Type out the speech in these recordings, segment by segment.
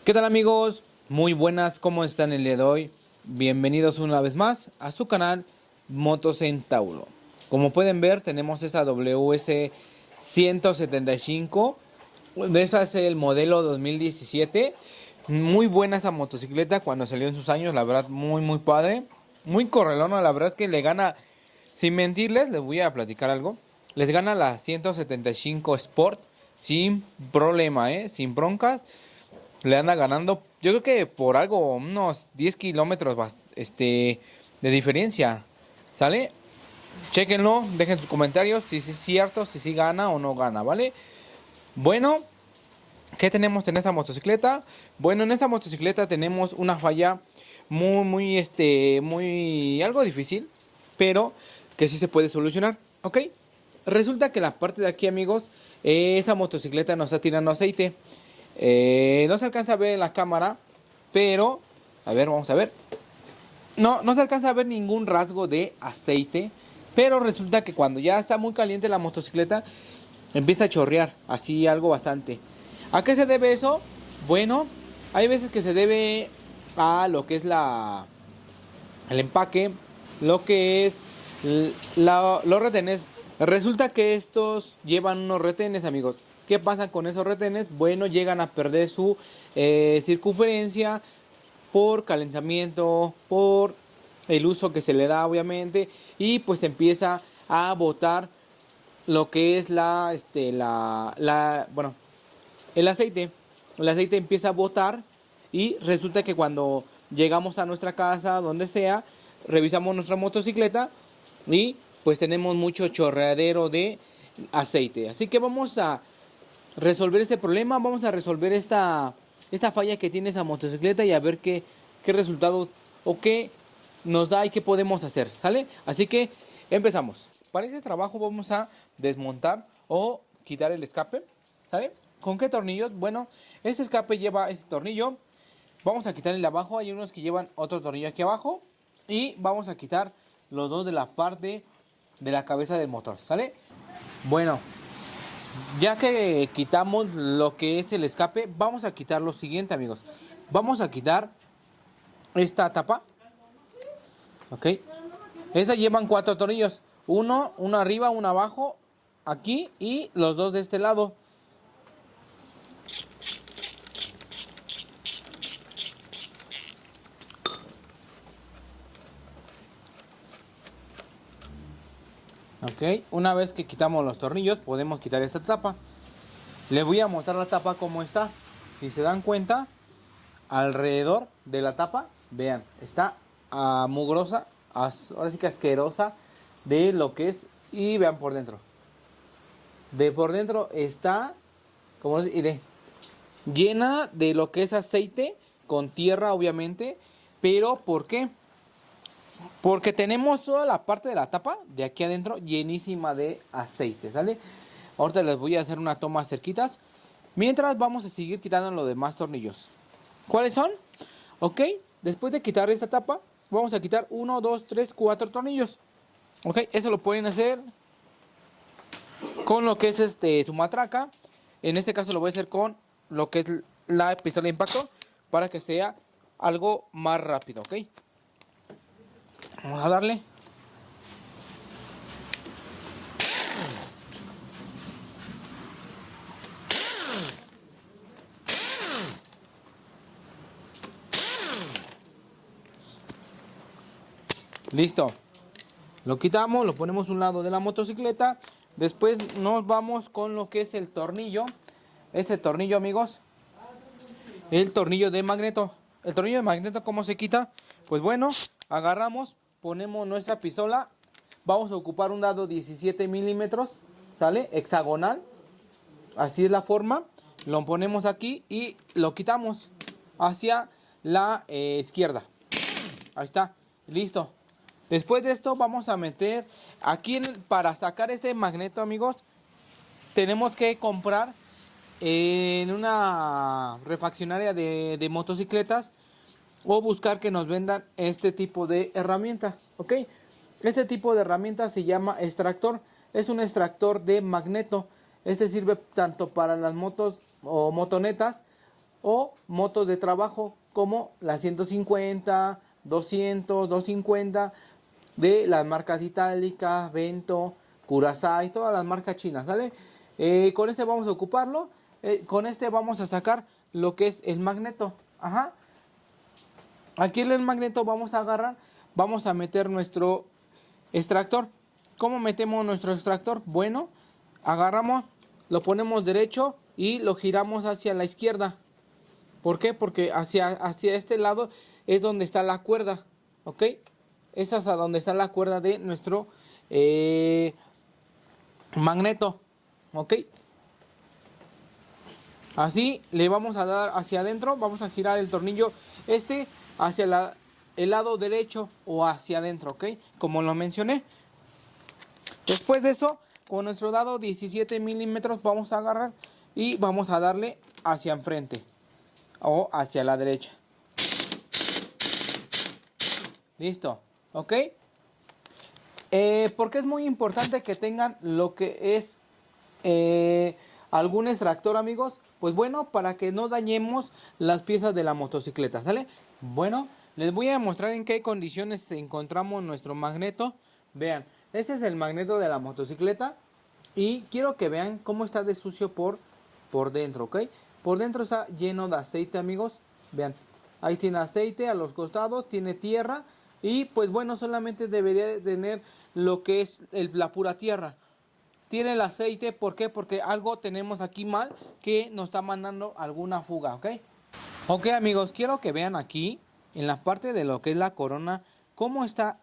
¿Qué tal amigos? Muy buenas, ¿cómo están el día de hoy? Bienvenidos una vez más a su canal Motocentauro. Como pueden ver, tenemos esa WS 175. Esa es el modelo 2017. Muy buena esa motocicleta cuando salió en sus años, la verdad, muy padre. Muy correlona, la verdad es que le gana, sin mentirles, les voy a platicar algo. Les gana la 175 Sport sin problema, sin broncas. Le anda ganando, yo creo que por algo, unos 10 kilómetros de diferencia. ¿Sale? Chéquenlo, dejen sus comentarios si es cierto, si sí gana o no gana, ¿vale? Bueno, ¿qué tenemos en esta motocicleta? Bueno, en esta motocicleta tenemos una falla muy algo difícil, pero que sí se puede solucionar, ¿ok? Resulta que la parte de aquí, amigos, esta motocicleta nos está tirando aceite. No se alcanza a ver en la cámara, pero, a ver, vamos a ver. No se alcanza a ver ningún rasgo de aceite, pero resulta que cuando ya está muy caliente la motocicleta, empieza a chorrear, así algo bastante. ¿A qué se debe eso? Bueno, hay veces que se debe a lo que es el empaque, lo que es los retenes. Resulta que estos llevan unos retenes, amigos. ¿Qué pasa con esos retenes? Bueno, llegan a perder su circunferencia por calentamiento, por el uso que se le da, obviamente, y pues empieza a botar lo que es bueno, el aceite. El aceite empieza a botar y resulta que cuando llegamos a nuestra casa, donde sea, revisamos nuestra motocicleta y pues tenemos mucho chorreadero de aceite. Así que vamos a resolver este problema, vamos a resolver esta falla que tiene esa motocicleta y a ver qué resultados o qué nos da y qué podemos hacer, ¿sale? Así que empezamos. Para este trabajo vamos a desmontar o quitar el escape, ¿sale? ¿Con qué tornillos? Bueno, este escape lleva este tornillo. Vamos a quitar el de abajo, hay unos que llevan otro tornillo aquí abajo. Y vamos a quitar los dos de la parte de la cabeza del motor, ¿sale? Bueno, ya que quitamos lo que es el escape, vamos a quitar lo siguiente, amigos. Vamos a quitar esta tapa, ¿ok? Esa llevan 4 tornillos. Uno arriba, uno abajo, aquí y los dos de este lado. Ok, una vez que quitamos los tornillos, podemos quitar esta tapa. Les voy a mostrar la tapa como está. Si se dan cuenta, alrededor de la tapa, vean, está mugrosa, ahora sí que asquerosa de lo que es. Y vean por dentro. De por dentro está, como les diré, llena de lo que es aceite, con tierra obviamente. Pero ¿por qué? Porque tenemos toda la parte de la tapa de aquí adentro llenísima de aceite, ¿sale? Ahorita les voy a hacer una toma cerquitas. Mientras vamos a seguir quitando los demás tornillos. ¿Cuáles son? Ok, después de quitar esta tapa, vamos a quitar 1, 2, 3, 4 tornillos. Ok, eso lo pueden hacer con lo que es su matraca. En este caso lo voy a hacer con lo que es la pistola de impacto para que sea algo más rápido, ok. Vamos a darle. Listo. Lo quitamos, lo ponemos a un lado de la motocicleta. Después nos vamos con lo que es el tornillo. Este tornillo, amigos, el tornillo de magneto. El tornillo de magneto, ¿cómo se quita? Pues bueno, agarramos, ponemos nuestra pistola. Vamos a ocupar un dado 17 milímetros, ¿sale? Hexagonal. Así es la forma. Lo ponemos aquí y lo quitamos hacia la izquierda. Ahí está, listo. Después de esto vamos a meter aquí para sacar este magneto, amigos. Tenemos que comprar en una refaccionaria de motocicletas o buscar que nos vendan este tipo de herramienta, ¿ok? Este tipo de herramienta se llama extractor. Es un extractor de magneto. Este sirve tanto para las motos o motonetas o motos de trabajo como la 150, 200, 250 de las marcas itálicas, Vento, Curaçao y todas las marcas chinas, ¿vale? Con este vamos a ocuparlo. Con este vamos a sacar lo que es el magneto. Ajá. Aquí en el magneto vamos a agarrar, vamos a meter nuestro extractor. ¿Cómo metemos nuestro extractor? Bueno, agarramos, lo ponemos derecho y lo giramos hacia la izquierda. ¿Por qué? Porque hacia este lado es donde está la cuerda, ¿ok? Es hasta donde está la cuerda de nuestro magneto, ¿ok? Así le vamos a dar hacia adentro, vamos a girar el tornillo hacia el lado derecho o hacia adentro, ¿ok? Como lo mencioné. Después de eso, con nuestro dado 17 milímetros vamos a agarrar y vamos a darle hacia enfrente o hacia la derecha. Listo, ¿ok? Porque es muy importante que tengan lo que es algún extractor, amigos. Pues bueno, para que no dañemos las piezas de la motocicleta, ¿sale? Bueno, les voy a mostrar en qué condiciones encontramos nuestro magneto. Vean, este es el magneto de la motocicleta. Y quiero que vean cómo está de sucio por dentro, ¿ok? Por dentro está lleno de aceite, amigos. Vean, ahí tiene aceite a los costados, tiene tierra. Y pues bueno, solamente debería de tener lo que es la pura tierra. Tiene el aceite, ¿por qué? Porque algo tenemos aquí mal que nos está mandando alguna fuga, ¿ok? Ok, amigos, quiero que vean aquí en la parte de lo que es la corona cómo está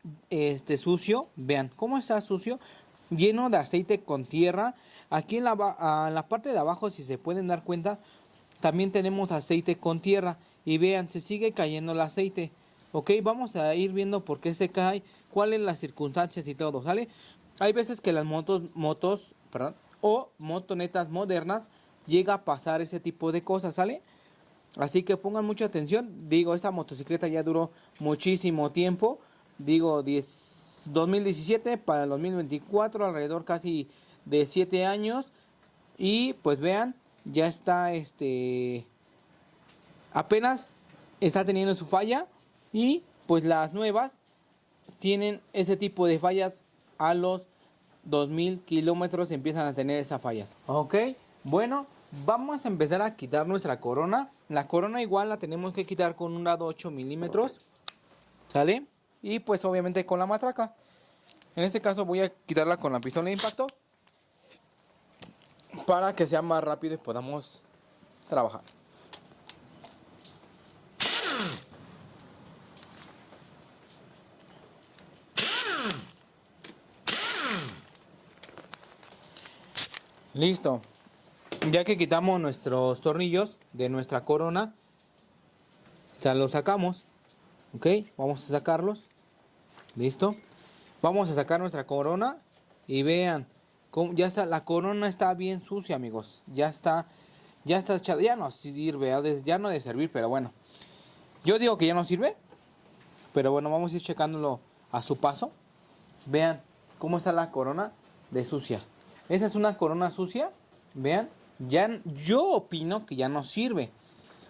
sucio. Vean cómo está sucio, lleno de aceite con tierra. Aquí en la parte de abajo, si se pueden dar cuenta, también tenemos aceite con tierra. Y vean, se sigue cayendo el aceite. Ok, vamos a ir viendo por qué se cae, cuáles las circunstancias y todo, ¿sale? Hay veces que las motos, o motonetas modernas llega a pasar ese tipo de cosas, ¿sale? Así que pongan mucha atención. Digo, esta motocicleta ya duró muchísimo tiempo. Digo, 2017 para el 2024, alrededor casi de 7 años. Y pues vean, ya está apenas está teniendo su falla. Y pues las nuevas tienen ese tipo de fallas a los 2000 kilómetros, empiezan a tener esas fallas. Ok, bueno, vamos a empezar a quitar nuestra corona. La corona igual la tenemos que quitar con un dado 8 milímetros, ¿sale? Y pues obviamente con la matraca. En este caso voy a quitarla con la pistola de impacto para que sea más rápido y podamos trabajar. Listo. Ya que quitamos nuestros tornillos de nuestra corona, ya los sacamos. Ok, vamos a sacarlos. Listo. Vamos a sacar nuestra corona y vean cómo ya está, la corona está bien sucia, amigos. Ya está echada, ya no sirve, ya no de servir, pero bueno. Yo digo que ya no sirve, pero bueno, vamos a ir checándolo a su paso. Vean cómo está la corona de sucia. Esa es una corona sucia. Vean, ya yo opino que ya no sirve,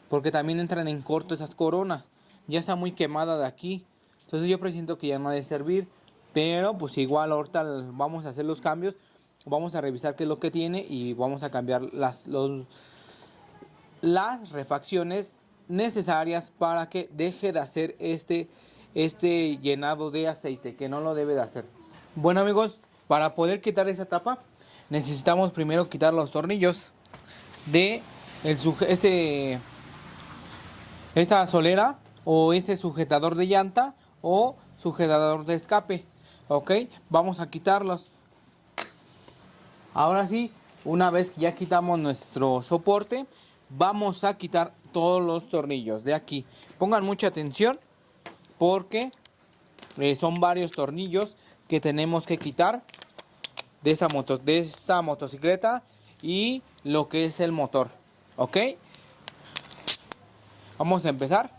porque también entran en corto esas coronas. Ya está muy quemada de aquí. Entonces yo presiento que ya no ha de servir. Pero pues igual ahorita vamos a hacer los cambios. Vamos a revisar qué es lo que tiene y vamos a cambiar las refacciones necesarias para que deje de hacer este llenado de aceite, que no lo debe de hacer. Bueno, amigos, para poder quitar esa tapa necesitamos primero quitar los tornillos de esta solera o este sujetador de llanta o sujetador de escape. Ok, vamos a quitarlos. Ahora sí, una vez que ya quitamos nuestro soporte, vamos a quitar todos los tornillos de aquí. Pongan mucha atención porque son varios tornillos que tenemos que quitar de esta motocicleta y lo que es el motor. Ok, vamos a empezar.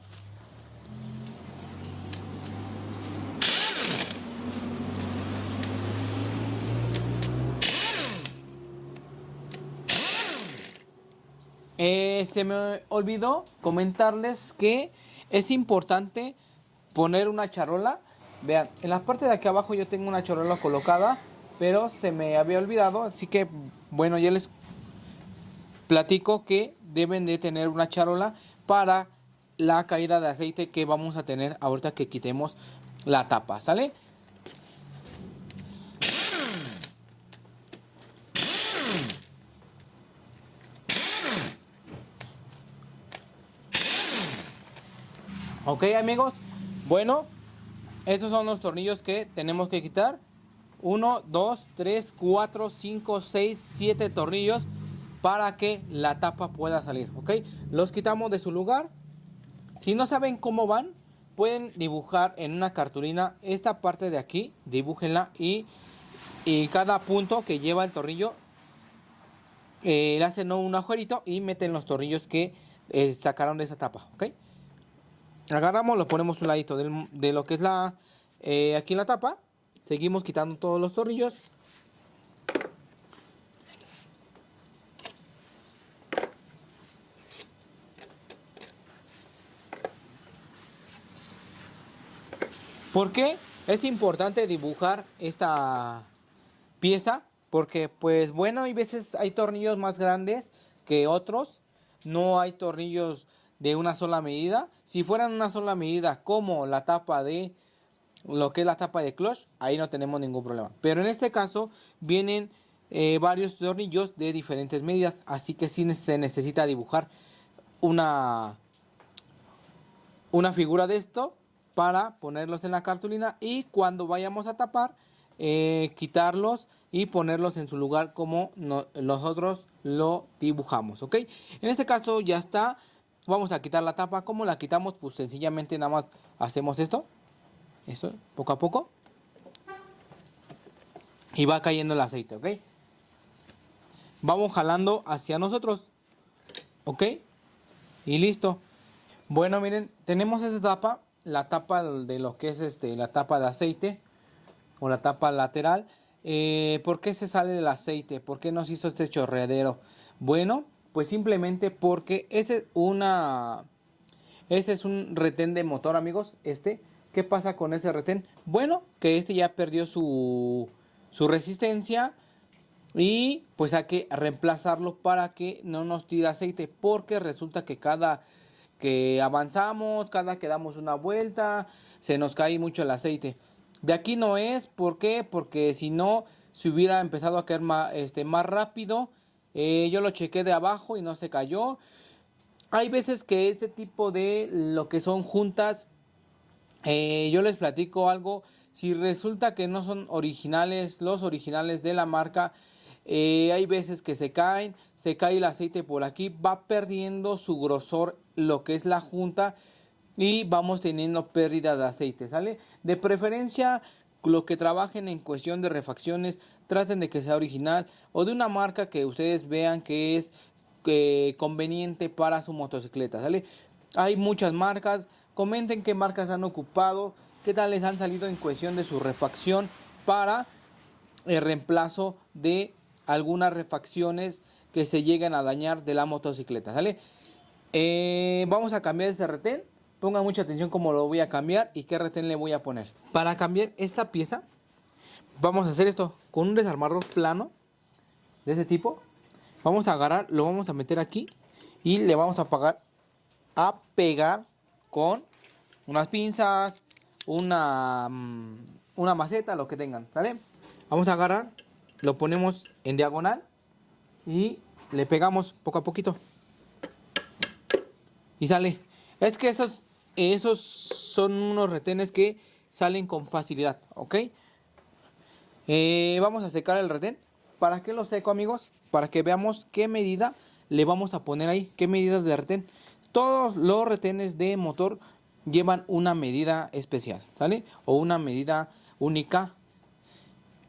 Se me olvidó comentarles que es importante poner una charola. Vean, en la parte de aquí abajo yo tengo una charola colocada, pero se me había olvidado, así que bueno, ya les platico que deben de tener una charola para la caída de aceite que vamos a tener ahorita que quitemos la tapa, ¿sale? Ok, amigos, bueno, estos son los tornillos que tenemos que quitar. 1, 2, 3, 4, 5, 6, 7 tornillos para que la tapa pueda salir, ok. Los quitamos de su lugar. Si no saben cómo van, pueden dibujar en una cartulina esta parte de aquí, dibújenla y cada punto que lleva el tornillo le hacen un agujerito y meten los tornillos que sacaron de esa tapa, ok. Agarramos, lo ponemos un ladito de lo que es la aquí en la tapa. Seguimos quitando todos los tornillos. ¿Por qué es importante dibujar esta pieza? Porque pues bueno, hay veces hay tornillos más grandes que otros. No hay tornillos de una sola medida. Si fueran una sola medida como la tapa de lo que es la tapa de clutch, ahí no tenemos ningún problema. Pero en este caso vienen varios tornillos de diferentes medidas. Así que sí se necesita dibujar una figura de esto para ponerlos en la cartulina y cuando vayamos a tapar quitarlos y ponerlos en su lugar como nosotros lo dibujamos, ok. En este caso ya está. Vamos a quitar la tapa. ¿Cómo la quitamos? Pues sencillamente nada más hacemos esto poco a poco y va cayendo el aceite, ok. Vamos jalando hacia nosotros, ok, y listo. Bueno, miren, tenemos esa tapa, la tapa de lo que es la tapa de aceite o la tapa lateral. ¿Por qué se sale el aceite? ¿Por qué nos hizo este chorreadero? Bueno, pues simplemente porque ese es un retén de motor, amigos. ¿Qué pasa con ese retén? Bueno, que ya perdió su resistencia y pues hay que reemplazarlo para que no nos tire aceite, porque resulta que cada que avanzamos, cada que damos una vuelta, se nos cae mucho el aceite. De aquí no es, ¿por qué? Porque si no, se hubiera empezado a caer más rápido. Yo lo chequé de abajo y no se cayó. Hay veces que este tipo de lo que son juntas, yo les platico algo. Si resulta que no son originales, los originales de la marca, hay veces que se cae el aceite por aquí, va perdiendo su grosor lo que es la junta y vamos teniendo pérdida de aceite, ¿sale? De preferencia, lo que trabajen en cuestión de refacciones, traten de que sea original o de una marca que ustedes vean que es conveniente para su motocicleta, ¿sale? Hay muchas marcas, comenten qué marcas han ocupado, qué tal les han salido en cuestión de su refacción para el reemplazo de algunas refacciones que se lleguen a dañar de la motocicleta, ¿sale? Vamos a cambiar este retén. Pongan mucha atención cómo lo voy a cambiar y qué retén le voy a poner. Para cambiar esta pieza, vamos a hacer esto con un desarmador plano de ese tipo. Vamos a agarrar, lo vamos a meter aquí y le vamos a pegar con unas pinzas, una maceta, lo que tengan, ¿sale? Vamos a agarrar, lo ponemos en diagonal y le pegamos poco a poquito. Y sale. Es que esos son unos retenes que salen con facilidad, ¿ok? Vamos a secar el retén. ¿Para qué lo seco, amigos? Para que veamos qué medida le vamos a poner ahí. ¿Qué medidas de retén? Todos los retenes de motor llevan una medida especial, ¿sale? O una medida única.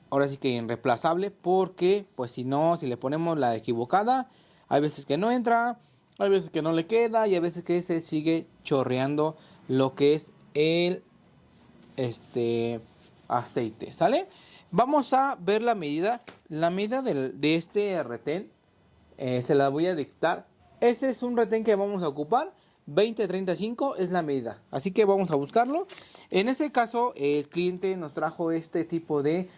Ahora sí que irreemplazable, porque pues si no, si le ponemos la equivocada, hay veces que no entra, hay veces que no le queda y hay veces que se sigue chorreando lo que es el aceite, ¿sale? Vamos a ver la medida de este retén, se la voy a dictar Este es un retén que vamos a ocupar. 20-35 es la medida. Así que vamos a buscarlo. En este caso, el cliente nos trajo este tipo de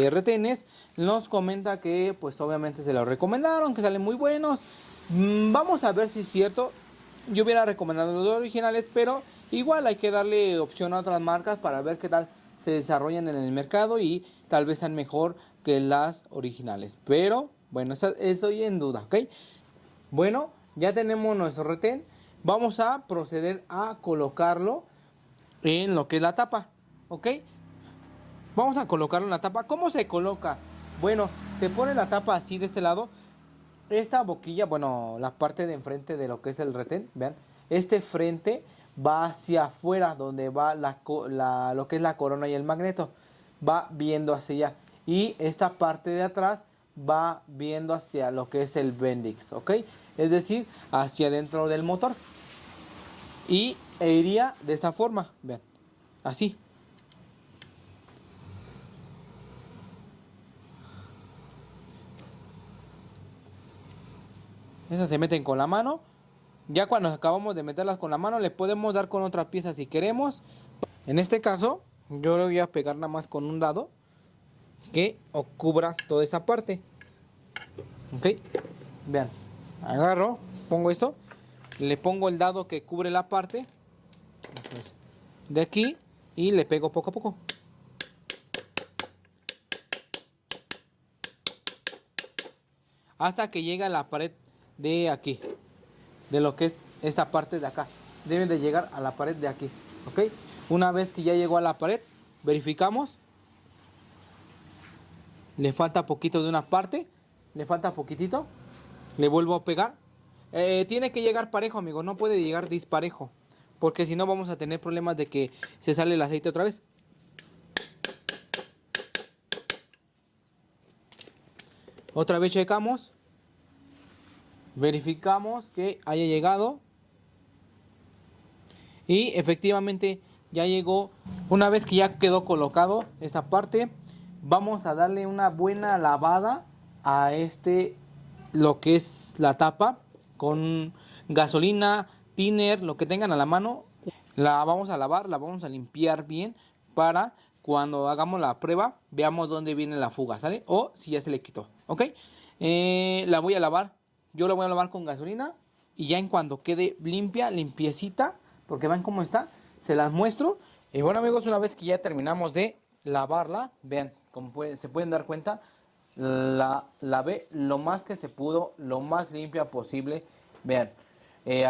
retenes. Nos comenta que pues obviamente se lo recomendaron, que salen muy buenos. Vamos a ver si es cierto. Yo hubiera recomendado los originales, pero igual hay que darle opción a otras marcas para ver qué tal se desarrollan en el mercado y tal vez sean mejor que las originales. Pero bueno, estoy en duda, ¿ok? Bueno, ya tenemos nuestro retén. Vamos a proceder a colocarlo en lo que es la tapa, ¿ok? Vamos a colocarlo en la tapa. ¿Cómo se coloca? Bueno, se pone la tapa así de este lado. Esta boquilla, bueno, la parte de enfrente de lo que es el retén, vean. Este frente va hacia afuera, donde va lo que es la corona y el magneto. Va viendo hacia allá. Y esta parte de atrás va viendo hacia lo que es el Bendix, ¿ok? Es decir, hacia dentro del motor. Y iría de esta forma, vean, así. Esas se meten con la mano. Ya cuando acabamos de meterlas con la mano, le podemos dar con otra pieza si queremos. En este caso, yo lo voy a pegar nada más con un dado que cubra toda esa parte. Ok, vean, agarro, pongo esto, le pongo el dado que cubre la parte de aquí y le pego poco a poco. Hasta que llegue a la pared de aquí, de lo que es esta parte de acá. Deben de llegar a la pared de aquí, ok. Una vez que ya llegó a la pared, verificamos. Le falta poquito de una parte, le falta poquitito, le vuelvo a pegar. Tiene que llegar parejo, amigo, no puede llegar disparejo, porque si no vamos a tener problemas de que se sale el aceite otra vez. Otra vez checamos, verificamos que haya llegado y efectivamente ya llegó. Una vez que ya quedó colocado esta parte, vamos a darle una buena lavada a lo que es la tapa con gasolina, thinner, lo que tengan a la mano. La vamos a lavar, la vamos a limpiar bien para cuando hagamos la prueba veamos dónde viene la fuga, ¿sale? O si ya se le quitó, ¿ok? La voy a lavar, yo la voy a lavar con gasolina y ya en cuando quede limpia, limpiecita, porque vean cómo está, se las muestro. Y bueno, amigos, una vez que ya terminamos de lavarla, vean, como se pueden dar cuenta, la lavé lo más que se pudo, lo más limpia posible. Vean,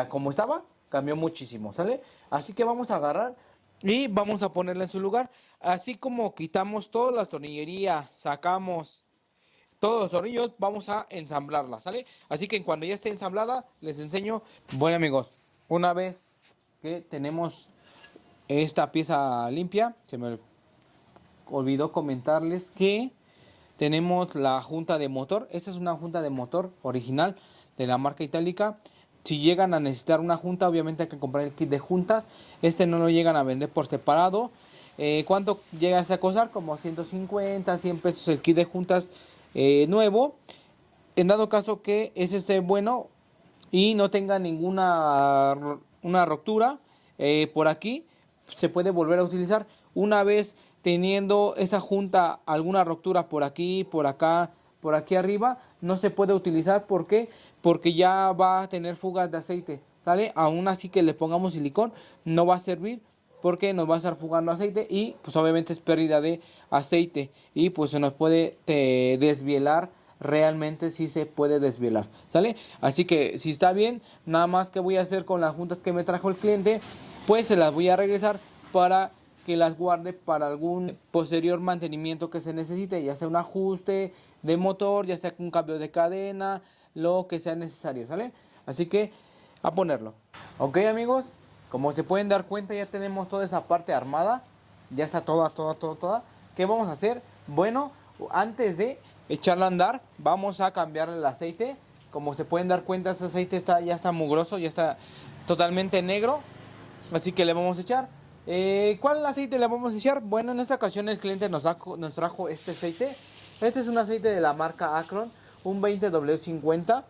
como estaba, cambió muchísimo, ¿sale? Así que vamos a agarrar y vamos a ponerla en su lugar. Así como quitamos todas las tornillerías, sacamos todos los tornillos, vamos a ensamblarla, ¿sale? Así que cuando ya esté ensamblada, les enseño. Bueno, amigos, una vez que tenemos esta pieza limpia, se me olvidó comentarles que tenemos la junta de motor. Esta es una junta de motor original de la marca Itálica. Si llegan a necesitar una junta, obviamente hay que comprar el kit de juntas. No lo llegan a vender por separado. ¿Cuánto llega a costar? Como 150, 100 pesos el kit de juntas nuevo. En dado caso que ese esté bueno y no tenga ninguna una ruptura por aquí, se puede volver a utilizar. Una vez teniendo esa junta alguna ruptura por aquí, por acá, por aquí arriba, no se puede utilizar. ¿Por qué? Porque ya va a tener fugas de aceite, ¿sale? Aún así que le pongamos silicón, no va a servir porque nos va a estar fugando aceite y pues obviamente es pérdida de aceite y pues se nos puede desvielar. Realmente sí se puede desvielar, ¿sale? Así que si está bien, nada más que voy a hacer con las juntas que me trajo el cliente, pues se las voy a regresar para que las guarde para algún posterior mantenimiento que se necesite, ya sea un ajuste de motor, ya sea un cambio de cadena, lo que sea necesario, ¿sale? Así que a ponerlo. Ok, amigos, como se pueden dar cuenta, ya tenemos toda esa parte armada, ya está toda. ¿Qué vamos a hacer? Bueno, antes de echarla a andar, vamos a cambiarle el aceite. Como se pueden dar cuenta, este aceite ya está mugroso, ya está totalmente negro, así que le vamos a echar. ¿Cuál aceite le vamos a echar? Bueno, en esta ocasión el cliente nos trajo este aceite. Este es un aceite de la marca Acron, un 20W50.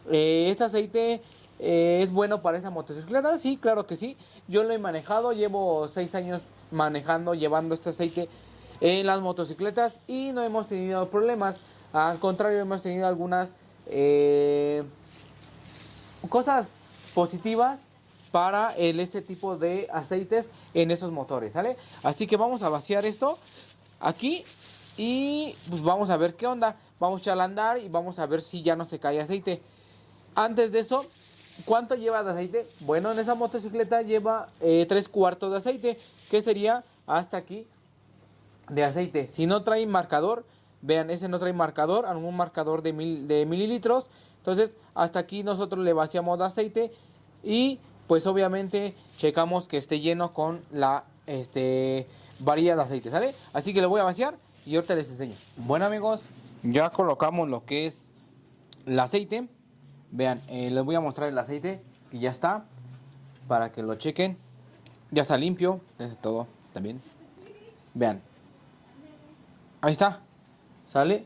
¿Este aceite es bueno para esa motocicleta? Sí, claro que sí. Yo lo he manejado, llevo 6 años manejando, llevando este aceite en las motocicletas y no hemos tenido problemas. Al contrario, hemos tenido algunas cosas positivas para este tipo de aceites en esos motores, ¿sale? Así que vamos a vaciar esto aquí y pues vamos a ver qué onda. Vamos a echarla a andar y vamos a ver si ya no se cae aceite. Antes de eso, ¿cuánto lleva de aceite? Bueno, en esa motocicleta lleva 3/4 de aceite, que sería hasta aquí de aceite. Si no trae marcador, vean, ese no trae marcador, algún marcador de mililitros. Entonces, hasta aquí nosotros le vaciamos de aceite y pues obviamente checamos que esté lleno con la varilla de aceite, ¿sale? Así que le voy a vaciar y ahorita les enseño. Bueno, amigos, ya colocamos lo que es el aceite. Vean, les voy a mostrar el aceite que ya está para que lo chequen. Ya está limpio, desde todo también. Vean, ahí está, ¿sale?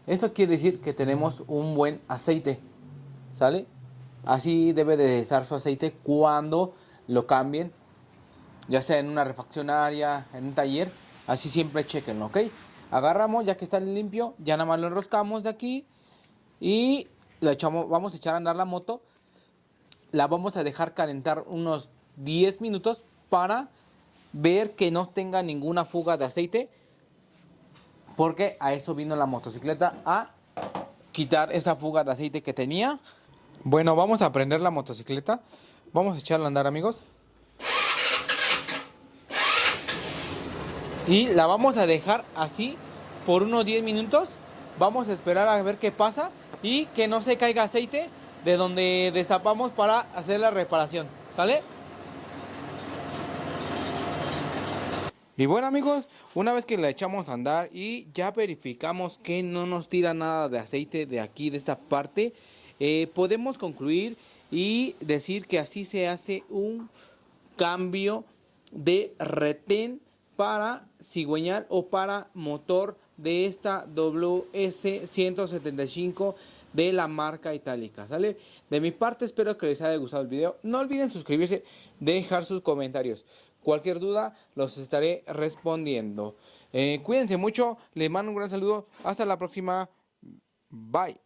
Eso quiere decir que tenemos un buen aceite, ¿sale? Así debe de estar su aceite cuando lo cambien, ya sea en una refaccionaria, en un taller. Así siempre chequenlo, ¿ok? Agarramos, ya que está limpio, ya nada más lo enroscamos de aquí y lo echamos, vamos a echar a andar la moto. La vamos a dejar calentar unos 10 minutos para ver que no tenga ninguna fuga de aceite, porque a eso vino la motocicleta, a quitar esa fuga de aceite que tenía. Bueno, vamos a prender la motocicleta. Vamos a echarla a andar, amigos. Y la vamos a dejar así por unos 10 minutos. Vamos a esperar a ver qué pasa y que no se caiga aceite de donde destapamos para hacer la reparación, ¿sale? Y bueno, amigos, una vez que la echamos a andar y ya verificamos que no nos tira nada de aceite de aquí, de esta parte, podemos concluir y decir que así se hace un cambio de retén para cigüeñal o para motor de esta WS175 de la marca itálica, ¿sale? De mi parte espero que les haya gustado el video. No olviden suscribirse, dejar sus comentarios. Cualquier duda los estaré respondiendo. Cuídense mucho, les mando un gran saludo. Hasta la próxima. Bye.